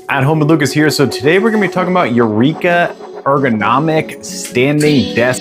At home with Lucas here. So today we're going to be talking about Eureka Ergonomic Standing Desk.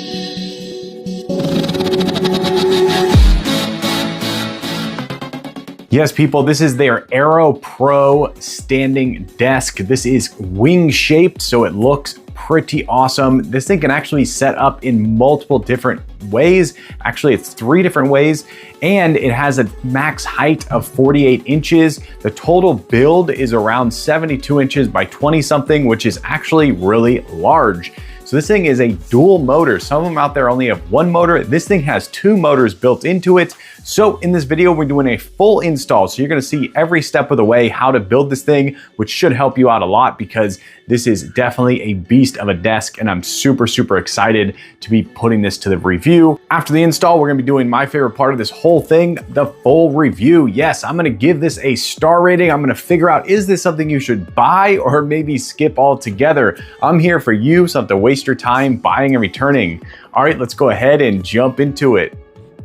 Yes, people, this is their Aero Pro standing desk. This is wing shaped, so it looks pretty awesome. This thing can actually set up in multiple different ways. Actually, it's 3 different ways, and it has a max height of 48 inches. The total build is around 72 inches by 20 something, which is actually really large. So this thing is a dual motor. Some of them out there only have 1 motor. This thing has 2 motors built into it. So in this video, we're doing a full install. So you're gonna see every step of the way how to build this thing, which should help you out a lot because this is definitely a beast of a desk and I'm super, super excited to be putting this to the review. After the install, we're gonna be doing my favorite part of this whole thing, the full review. Yes, I'm gonna give this a star rating. I'm gonna figure out, is this something you should buy or maybe skip altogether? I'm here for you, so don't have to waste your time buying and returning. All right, let's go ahead and jump into it.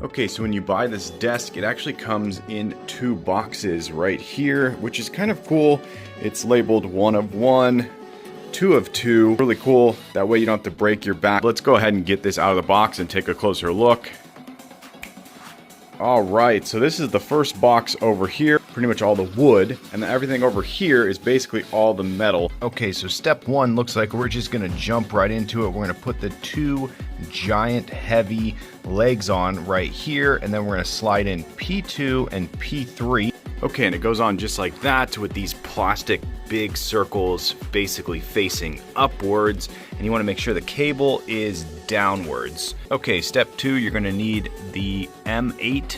Okay, so when you buy this desk, it actually comes in 2 boxes right here, which is kind of cool. It's labeled 1 of 1, 2 of 2. Really cool. That way you don't have to break your back. Let's go ahead and get this out of the box and take a closer look. All right, so this is the first box over here, pretty much all the wood, and then everything over here is basically all the metal. Okay, so step 1 looks like we're just gonna jump right into it. We're gonna put the 2 giant heavy legs on right here, and then we're gonna slide in P2 and P3. Okay, and it goes on just like that with these plastic big circles basically facing upwards, and you want to make sure the cable is downwards. Okay, step 2, you're going to need the M8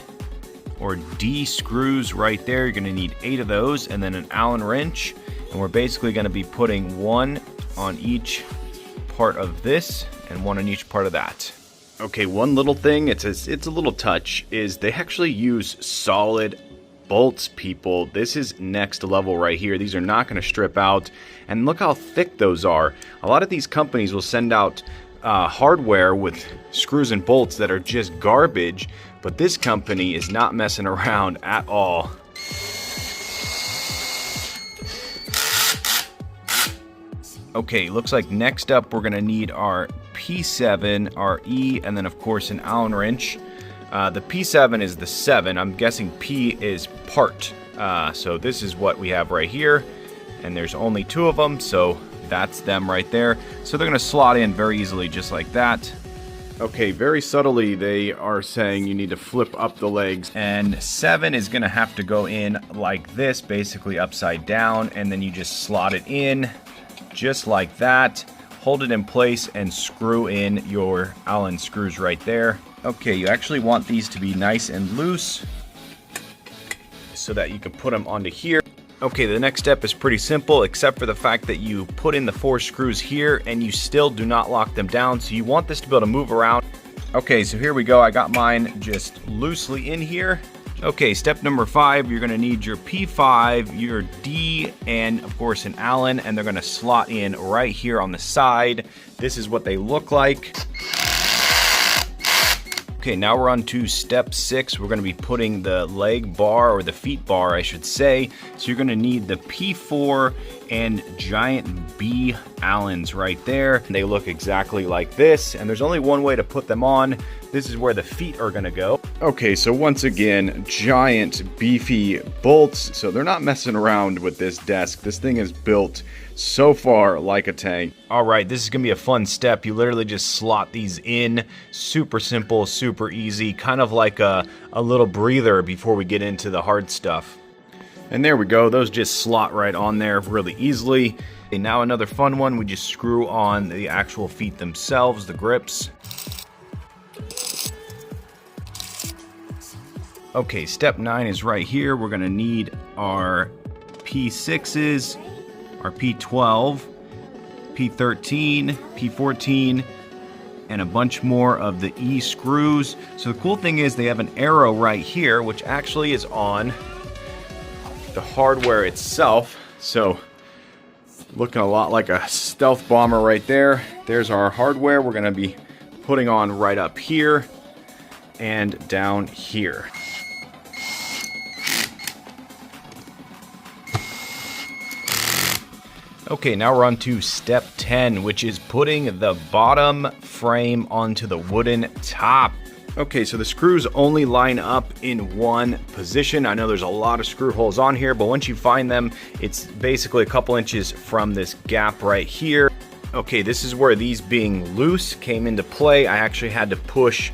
or D screws right there. You're going to need 8 of those, and then an Allen wrench, and we're basically going to be putting 1 on each part of this and 1 on each part of that. Okay, one little thing, it's a little touch, is they actually use solid bolts, people. This is next level right here. These are not going to strip out, and look how thick those are. A lot of these companies will send out hardware with screws and bolts that are just garbage, but this company is not messing around at all. Okay, looks like next up we're going to need our P7, our E, and then of course an Allen wrench. The P7 is the 7. I'm guessing P is part. So this is what we have right here. And there's only 2 of them, so that's them right there. So they're going to slot in very easily just like that. Okay, very subtly they are saying you need to flip up the legs. And 7 is going to have to go in like this, basically upside down. And then you just slot it in just like that. Hold it in place and screw in your Allen screws right there. Okay, you actually want these to be nice and loose so that you can put them onto here. Okay, the next step is pretty simple except for the fact that you put in the 4 screws here and you still do not lock them down, so you want this to be able to move around. Okay, so here we go. I got mine just loosely in here. Okay, step number 5, you're gonna need your P5, your D, and of course an Allen, and they're gonna slot in right here on the side. This is what they look like. Okay, now we're on to step 6. We're going to be putting the leg bar, or the feet bar, I should say. So you're going to need the P4 and giant B Allens right there. They look exactly like this, and there's only one way to put them on. This is where the feet are going to go. Okay, so once again, giant beefy bolts. So they're not messing around with this desk. This thing is built so far like a tank. All right, this is gonna be a fun step. You literally just slot these in. Super simple, super easy, kind of like a little breather before we get into the hard stuff. And there we go, those just slot right on there really easily. And now another fun one, we just screw on the actual feet themselves, the grips. Okay, step 9 is right here. We're gonna need our P6s, our P12, P13, P14, and a bunch more of the E screws. So the cool thing is they have an arrow right here, which actually is on the hardware itself. So looking a lot like a stealth bomber right there. There's our hardware we're gonna be putting on right up here and down here. Okay, now we're on to step 10, which is putting the bottom frame onto the wooden top. Okay, so the screws only line up in one position. I know there's a lot of screw holes on here, but once you find them, it's basically a couple inches from this gap right here. Okay, this is where these being loose came into play. I actually had to push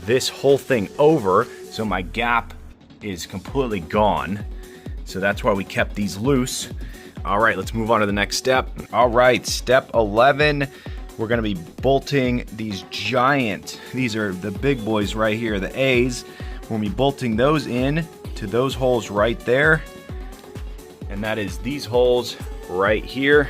this whole thing over, so my gap is completely gone. So that's why we kept these loose. All right, let's move on to the next step. All right, step 11. We're gonna be bolting these these are the big boys right here, the A's. We're gonna be bolting those in to those holes right there. And that is these holes right here.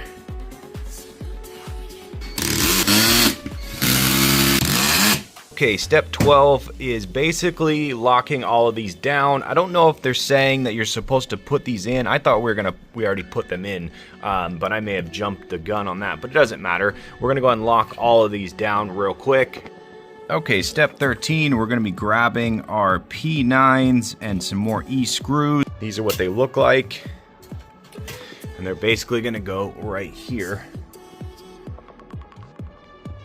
Okay, step 12 is basically locking all of these down. I don't know if they're saying that you're supposed to put these in. I thought we already put them in, but I may have jumped the gun on that, but it doesn't matter. We're gonna go ahead and lock all of these down real quick. Okay, step 13, we're gonna be grabbing our P9s and some more E screws. These are what they look like. And they're basically gonna go right here.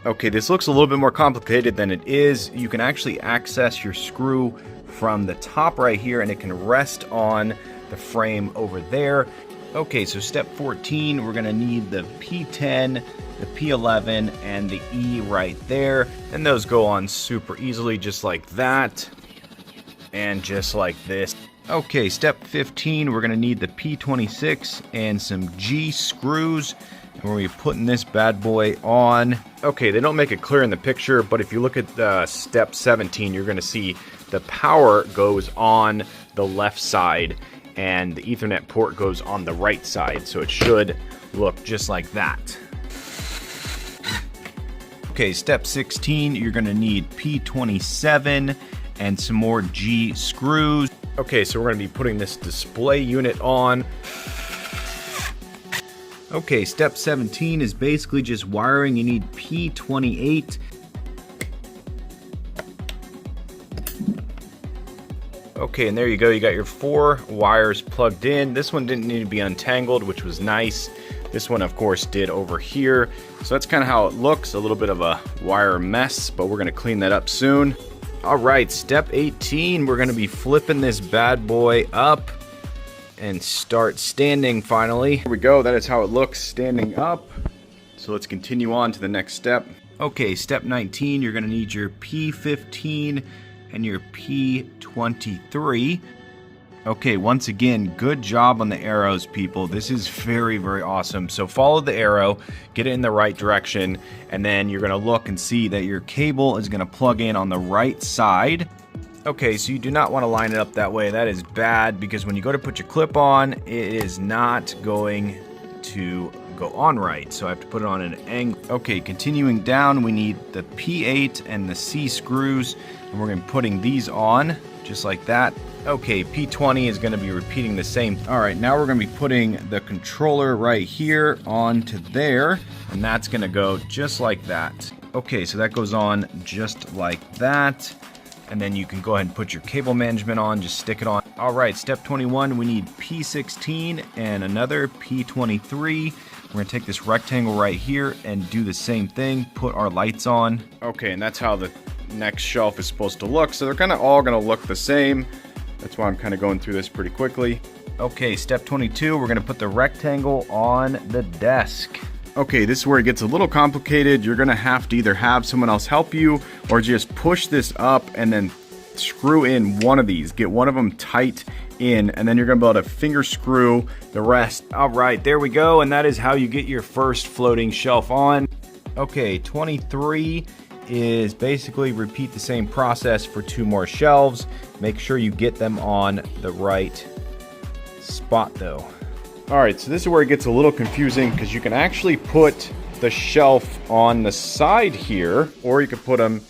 Okay, this looks a little bit more complicated than it is. You can actually access your screw from the top right here, and it can rest on the frame over there. Okay, so step 14, we're gonna need the P10, the P11, and the E right there. And those go on super easily, just like that, and just like this. Okay, step 15, we're gonna need the P26 and some G screws. And we're going to be putting this bad boy on. Okay, they don't make it clear in the picture, but if you look at step 17, you're going to see the power goes on the left side and the Ethernet port goes on the right side. So it should look just like that. Okay, step 16, you're going to need P27 and some more G screws. Okay, so we're going to be putting this display unit on. Okay, step 17 is basically just wiring. You need P28. Okay, and there you go. You got your 4 wires plugged in. This one didn't need to be untangled, which was nice. This one, of course, did over here. So that's kind of how it looks. A little bit of a wire mess, but we're going to clean that up soon. All right, step 18. We're going to be flipping this bad boy up and start standing finally. Here we go, that is how it looks standing up. So let's continue on to the next step. Okay, step 19, you're gonna need your P15 and your P23. Okay, once again, good job on the arrows, people. This is very, very awesome. So follow the arrow, get it in the right direction, and then you're gonna look and see that your cable is gonna plug in on the right side. Okay, so you do not want to line it up that way. That is bad because when you go to put your clip on, it is not going to go on right. So I have to put it on an angle. Okay, continuing down, we need the P8 and the C screws, and we're going to be putting these on just like that. Okay, P20 is going to be repeating the same. All right, now we're going to be putting the controller right here onto there, and that's going to go just like that. Okay, so that goes on just like that. And then you can go ahead and put your cable management on, just stick it on. All right, step 21, we need P16 and another P23. We're gonna take this rectangle right here and do the same thing, put our lights on. Okay, and that's how the next shelf is supposed to look. So they're kind of all gonna look the same. That's why I'm kind of going through this pretty quickly. Okay, step 22, we're gonna put the rectangle on the desk. Okay, this is where it gets a little complicated. You're gonna have to either have someone else help you or just push this up and then screw in one of these. Get one of them tight in, and then you're gonna be able to finger screw the rest. All right, there we go, and that is how you get your first floating shelf on. Okay, 23 is basically repeat the same process for 2 more shelves. Make sure you get them on the right spot though. All right, so this is where it gets a little confusing because you can actually put the shelf on the side here, or you could put them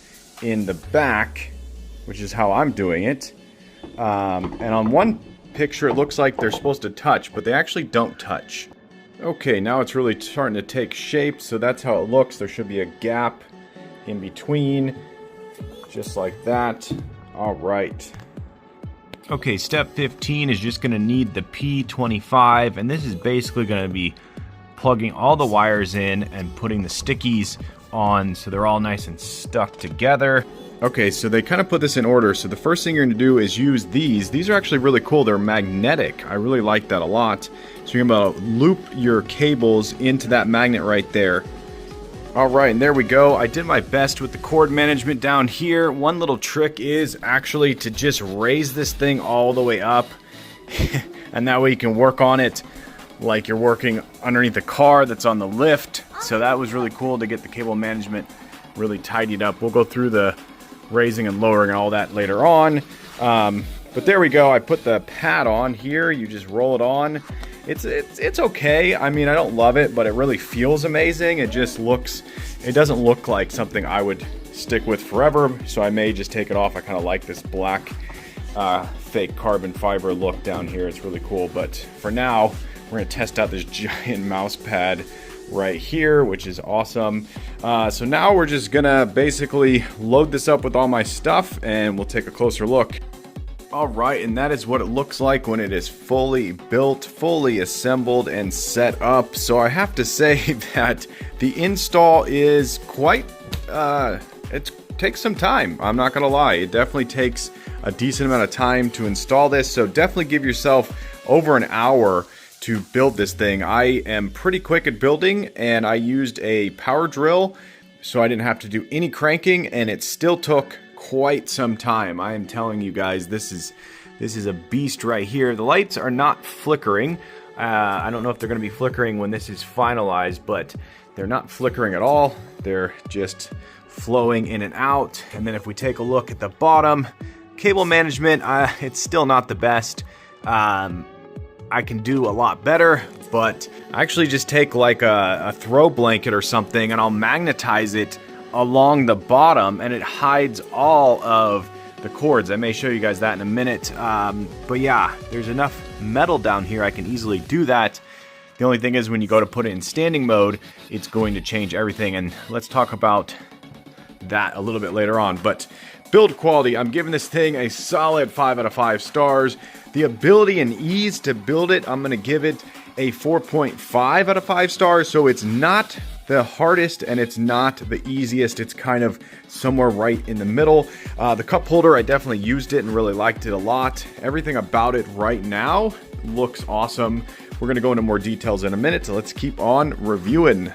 in the back, which is how I'm doing it. And on one picture, it looks like they're supposed to touch, but they actually don't touch. Okay, now it's really starting to take shape, so that's how it looks. There should be a gap in between, just like that. All right. Okay, step 15 is just going to need the P25, and this is basically going to be plugging all the wires in and putting the stickies on so they're all nice and stuck together. Okay, so they kind of put this in order. So the first thing you're going to do is use these. These are actually really cool. They're magnetic. I really like that a lot. So you're going to loop your cables into that magnet right there. All right, and there we go. I did my best with the cord management down here. One little trick is actually to just raise this thing all the way up. And that way you can work on it like you're working underneath the car that's on the lift. So that was really cool to get the cable management really tidied up. We'll go through the raising and lowering and all that later on. But there we go. I put the pad on here. You just roll it on. It's okay. I mean, I don't love it, but it really feels amazing. It doesn't look like something I would stick with forever. So I may just take it off. I kind of like this black fake carbon fiber look down here. It's really cool. But for now, we're going to test out this giant mouse pad right here, which is awesome. So now we're just gonna basically load this up with all my stuff and we'll take a closer look. All right, and that is what it looks like when it is fully built, fully assembled and set up. So I have to say that the install is quite, it takes some time. I'm not gonna lie. It definitely takes a decent amount of time to install this. So definitely give yourself over an hour to build this thing. I am pretty quick at building, and I used a power drill, so I didn't have to do any cranking, and it still took quite some time. I am telling you guys, this is a beast right here. The lights are not flickering. I don't know if they're going to be flickering when this is finalized, but they're not flickering at all. They're just flowing in and out. And then if we take a look at the bottom, cable management, it's still not the best. I can do a lot better, but I actually just take like a throw blanket or something and I'll magnetize it along the bottom and it hides all of the cords. I may show you guys that in a minute. But yeah, there's enough metal down here I can easily do that. The only thing is when you go to put it in standing mode, it's going to change everything. And let's talk about that a little bit later on. But build quality, I'm giving this thing a solid 5 out of 5 stars. The ability and ease to build it, I'm going to give it a 4.5 out of 5 stars. So it's not the hardest and it's not the easiest. It's kind of somewhere right in the middle. The cup holder, I definitely used it and really liked it a lot. Everything about it right now looks awesome. We're going to go into more details in a minute, so let's keep on reviewing.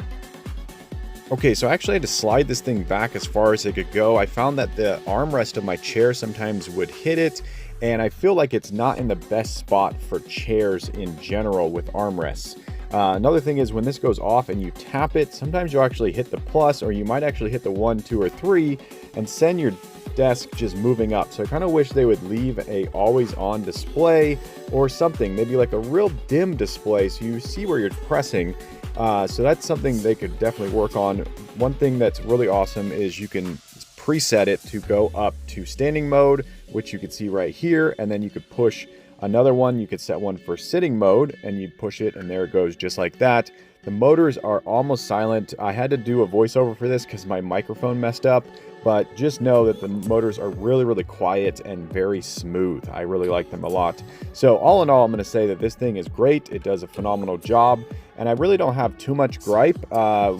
Okay, so I actually had to slide this thing back as far as it could go. I found that the armrest of my chair sometimes would hit it, and I feel like it's not in the best spot for chairs in general with armrests. Another thing is when this goes off and you tap it, sometimes you'll actually hit the plus, or you might actually hit the 1, 2, or 3 and send your desk just moving up. So I kind of wish they would leave a always on display or something, maybe like a real dim display so you see where you're pressing. So that's something they could definitely work on. One thing that's really awesome is you can preset it to go up to standing mode, which you can see right here, and then you could push another one. You could set one for sitting mode and you push it and there it goes just like that. The motors are almost silent. I had to do a voiceover for this because my microphone messed up, but just know that the motors are really, really quiet and very smooth. I really like them a lot. So all in all, I'm going to say that this thing is great. It does a phenomenal job, and I really don't have too much gripe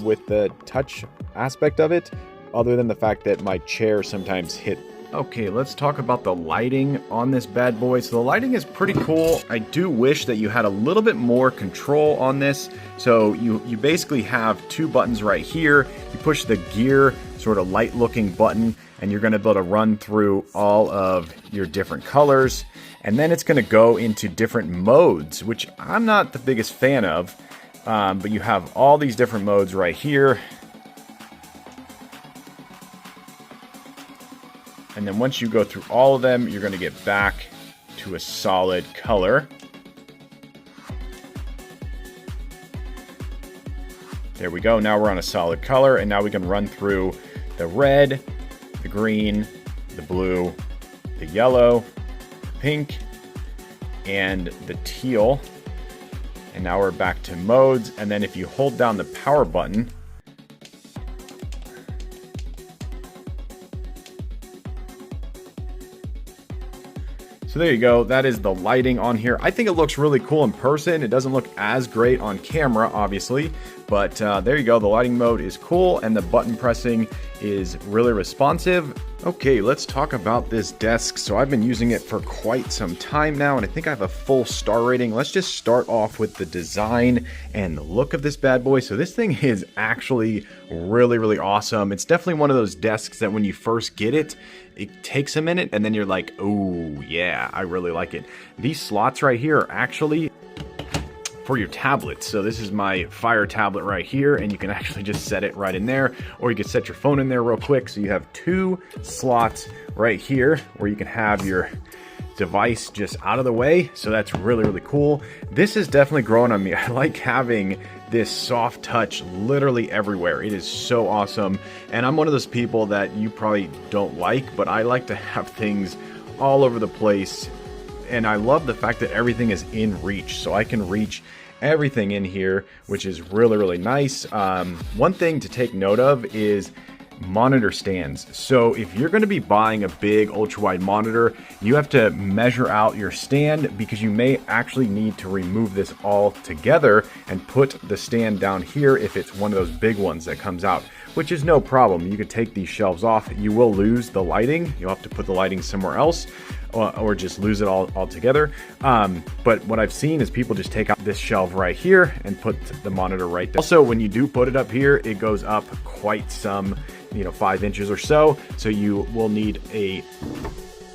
with the touch aspect of it, other than the fact that my chair sometimes hit. Okay, let's talk about the lighting on this bad boy. So the lighting is pretty cool. I do wish that you had a little bit more control on this. So you basically have 2 buttons right here. You push the gear sort of light looking button and you're going to be able to run through all of your different colors. And then it's going to go into different modes, which I'm not the biggest fan of. But you have all these different modes right here. And then once you go through all of them, you're going to get back to a solid color. There we go. Now we're on a solid color, and now we can run through the red, the green, the blue, the yellow, the pink, and the teal. And now we're back to modes. And then if you hold down the power button, So there you go. That is the lighting on here. I think it looks really cool in person. It doesn't look as great on camera, obviously, but there you go. The lighting mode is cool and the button pressing is really responsive. Okay, let's talk about this desk. So I've been using it for quite some time now, and I think I have a full star rating. Let's just start off with the design and the look of this bad boy. So this thing is actually really, really awesome. It's definitely one of those desks that when you first get it, it takes a minute and then you're like, oh yeah, I really like it. These slots right here are actually for your tablets. So this is my Fire tablet right here, and you can actually just set it right in there, or you can set your phone in there real quick. So you have 2 slots right here where you can have your device just out of the way. So that's really, really cool. This is definitely growing on me. I like having this soft touch literally everywhere. It is so awesome. And I'm one of those people that you probably don't like, but I like to have things all over the place. And I love the fact that everything is in reach. So I can reach everything in here, which is really, really nice. One thing to take note of is monitor stands. So if you're going to be buying a big ultra wide monitor, you have to measure out your stand, because you may actually need to remove this all together and put the stand down here if it's one of those big ones that comes out, which is no problem. You could take these shelves off. You will lose the lighting. You'll have to put the lighting somewhere else, or just lose it all together. But what I've seen is people just take out this shelf right here and put the monitor right there. Also, when you do put it up here, it goes up quite some, 5 inches or so. So you will need a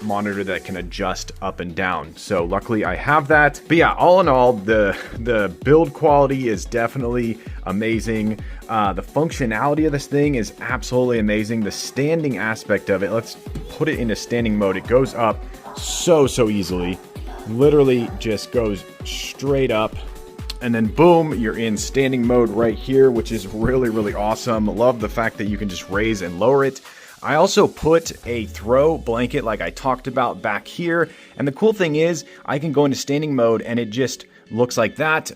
monitor that can adjust up and down. So luckily I have that. But yeah, all in all, the build quality is definitely amazing. The functionality of this thing is absolutely amazing. The standing aspect of it, let's put it into standing mode. It goes up so easily. Literally just goes straight up. And then boom, you're in standing mode right here, which is really, really awesome. Love the fact that you can just raise and lower it. I also put a throw blanket like I talked about back here. And the cool thing is I can go into standing mode and it just looks like that.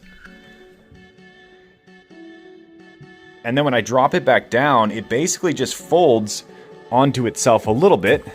And then when I drop it back down, it basically just folds onto itself a little bit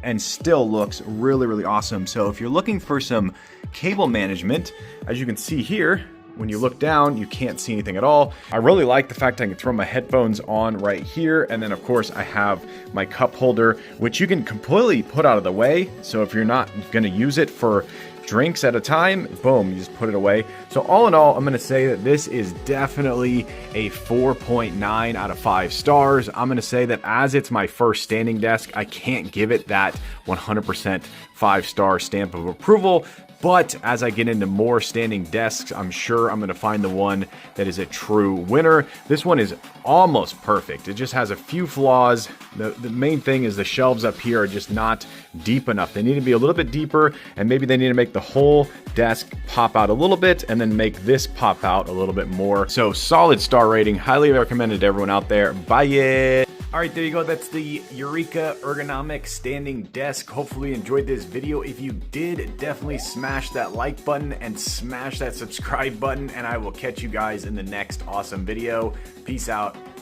and still looks really, really awesome. So if you're looking for some cable management, as you can see here, when you look down, you can't see anything at all. I really like the fact I can throw my headphones on right here. And then of course I have my cup holder, which you can completely put out of the way. So if you're not gonna use it for drinks at a time, boom, you just put it away. So all in all, I'm gonna say that this is definitely a 4.9 out of 5 stars. I'm gonna say that as it's my first standing desk, I can't give it that 100% 5-star stamp of approval. But as I get into more standing desks, I'm sure I'm going to find the one that is a true winner. This one is almost perfect. It just has a few flaws. The main thing is the shelves up here are just not deep enough. They need to be a little bit deeper, and maybe they need to make the whole desk pop out a little bit and then make this pop out a little bit more. So solid star rating. Highly recommended to everyone out there. Buy it. All right, there you go. That's the Eureka Ergonomic Standing Desk. Hopefully you enjoyed this video. If you did, definitely smash that like button and smash that subscribe button, and I will catch you guys in the next awesome video. Peace out.